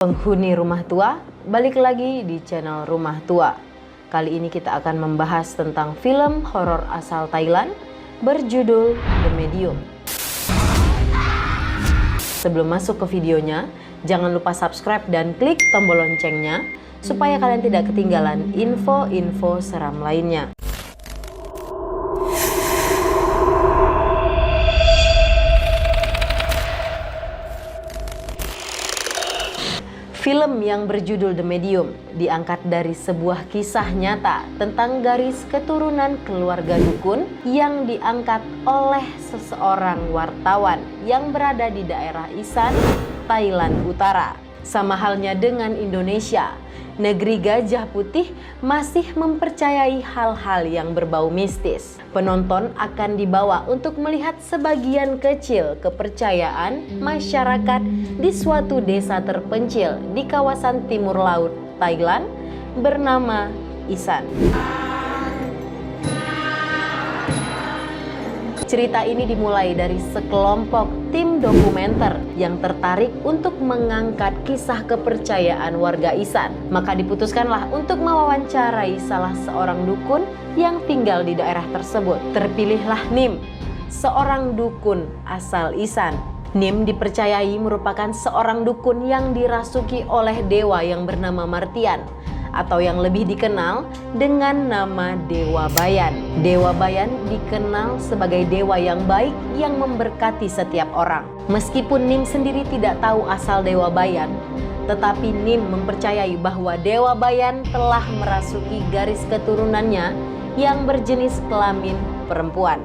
Penghuni rumah tua, balik lagi di channel Rumah Tua. Kali ini kita akan membahas tentang film horor asal Thailand berjudul The Medium. Sebelum masuk ke videonya, jangan lupa subscribe dan klik tombol loncengnya supaya kalian tidak ketinggalan info-info seram lainnya. Film yang berjudul The Medium diangkat dari sebuah kisah nyata tentang garis keturunan keluarga dukun yang diangkat oleh seseorang wartawan yang berada di daerah Isan, Thailand Utara. Sama halnya dengan Indonesia, negeri gajah putih masih mempercayai hal-hal yang berbau mistis. Penonton akan dibawa untuk melihat sebagian kecil kepercayaan masyarakat di suatu desa terpencil di kawasan timur laut Thailand bernama Isan. Cerita ini dimulai dari sekelompok tim dokumenter yang tertarik untuk mengangkat kisah kepercayaan warga Isan. Maka diputuskanlah untuk mewawancarai salah seorang dukun yang tinggal di daerah tersebut. Terpilihlah Nim, seorang dukun asal Isan. Nim dipercayai merupakan seorang dukun yang dirasuki oleh dewa yang bernama Martian, atau yang lebih dikenal dengan nama Dewa Bayan. Dewa Bayan dikenal sebagai dewa yang baik yang memberkati setiap orang. Meskipun Nim sendiri tidak tahu asal Dewa Bayan, tetapi Nim mempercayai bahwa Dewa Bayan telah merasuki garis keturunannya yang berjenis kelamin perempuan.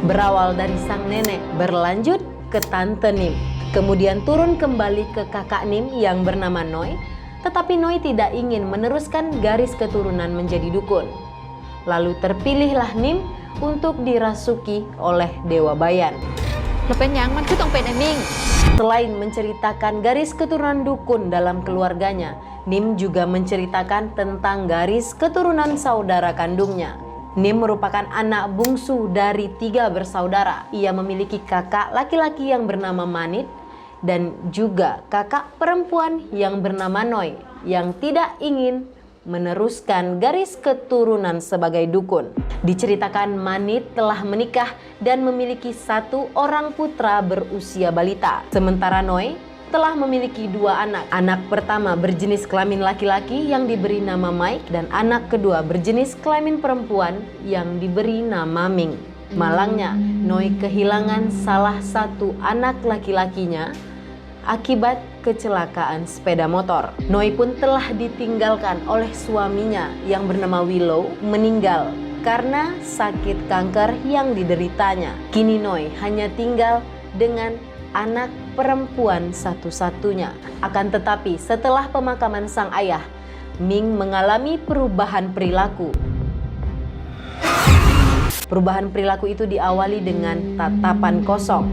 Berawal dari sang nenek, berlanjut ke tante Nim, kemudian turun kembali ke kakak Nim yang bernama Noi, tetapi Noi tidak ingin meneruskan garis keturunan menjadi dukun. Lalu terpilihlah Nim untuk dirasuki oleh Dewa Bayan. Selain menceritakan garis keturunan dukun dalam keluarganya, Nim juga menceritakan tentang garis keturunan saudara kandungnya. Nim merupakan anak bungsu dari 3 bersaudara. Ia memiliki kakak laki-laki yang bernama Manit dan juga kakak perempuan yang bernama Noi yang tidak ingin meneruskan garis keturunan sebagai dukun. Diceritakan Manit telah menikah dan memiliki 1 orang putra berusia balita. Sementara Noi telah memiliki 2 anak. Anak pertama berjenis kelamin laki-laki yang diberi nama Mike dan anak kedua berjenis kelamin perempuan yang diberi nama Ming. Malangnya, Noi kehilangan salah satu anak laki-lakinya akibat kecelakaan sepeda motor. Noi pun telah ditinggalkan oleh suaminya yang bernama Willow meninggal karena sakit kanker yang dideritanya. Kini Noi hanya tinggal dengan anak perempuan satu-satunya. Akan tetapi setelah pemakaman sang ayah, Ming mengalami perubahan perilaku. Perubahan perilaku itu diawali dengan tatapan kosong.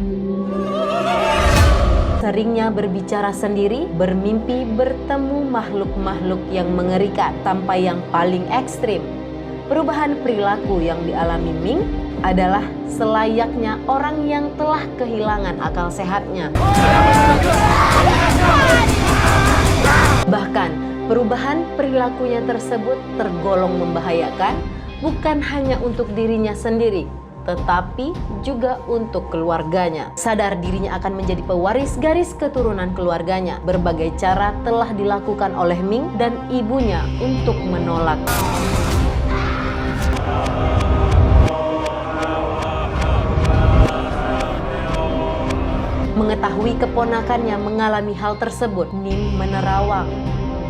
Seringnya berbicara sendiri, bermimpi bertemu makhluk-makhluk yang mengerikan, sampai yang paling ekstrim. Perubahan perilaku yang dialami Ming adalah selayaknya orang yang telah kehilangan akal sehatnya. Bahkan perubahan perilakunya tersebut tergolong membahayakan bukan hanya untuk dirinya sendiri, tetapi juga untuk keluarganya. Sadar dirinya akan menjadi pewaris garis keturunan keluarganya. Berbagai cara telah dilakukan oleh Ming dan ibunya untuk menolak. Mengetahui keponakannya mengalami hal tersebut, Nim menerawang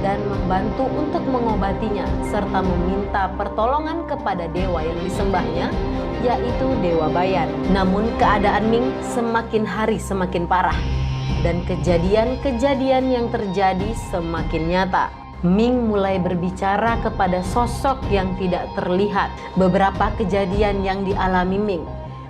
dan membantu untuk mengobatinya serta meminta pertolongan kepada dewa yang disembahnya, yaitu Dewa Bayan. Namun keadaan Ming semakin hari semakin parah dan kejadian-kejadian yang terjadi semakin nyata. Ming mulai berbicara kepada sosok yang tidak terlihat. Beberapa kejadian yang dialami Ming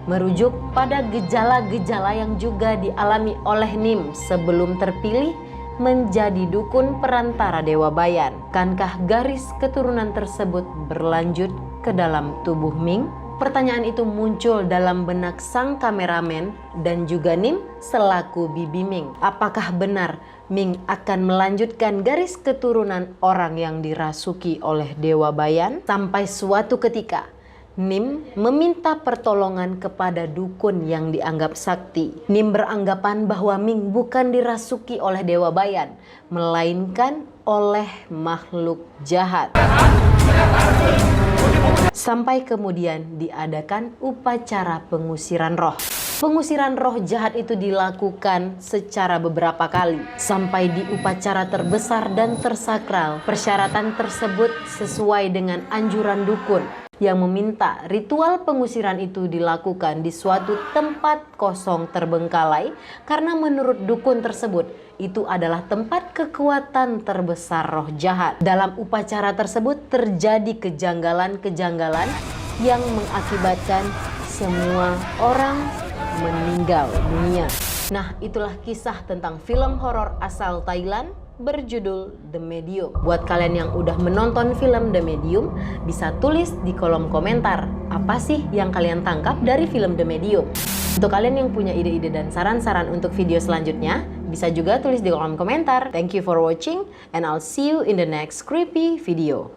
merujuk pada gejala-gejala yang juga dialami oleh Nim sebelum terpilih menjadi dukun perantara Dewa Bayan. Kankah garis keturunan tersebut berlanjut ke dalam tubuh Ming? Pertanyaan itu muncul dalam benak sang kameramen dan juga Nim selaku Bibi Ming. Apakah benar Ming akan melanjutkan garis keturunan orang yang dirasuki oleh Dewa Bayan? Sampai suatu ketika Nim meminta pertolongan kepada dukun yang dianggap sakti. Nim beranggapan bahwa Ming bukan dirasuki oleh Dewa Bayan, melainkan oleh makhluk jahat. Sampai kemudian diadakan upacara pengusiran roh. Pengusiran roh jahat itu dilakukan secara beberapa kali. Sampai di upacara terbesar dan tersakral, persyaratan tersebut sesuai dengan anjuran dukun yang meminta ritual pengusiran itu dilakukan di suatu tempat kosong terbengkalai karena menurut dukun tersebut itu adalah tempat kekuatan terbesar roh jahat. Dalam upacara tersebut terjadi kejanggalan-kejanggalan yang mengakibatkan semua orang meninggal dunia. Nah, itulah kisah tentang film horor asal Thailand berjudul The Medium. Buat kalian yang udah menonton film The Medium, bisa tulis di kolom komentar apa sih yang kalian tangkap dari film The Medium. Untuk kalian yang punya ide-ide dan saran-saran untuk video selanjutnya, bisa juga tulis di kolom komentar. Thank you for watching and I'll see you in the next creepy video.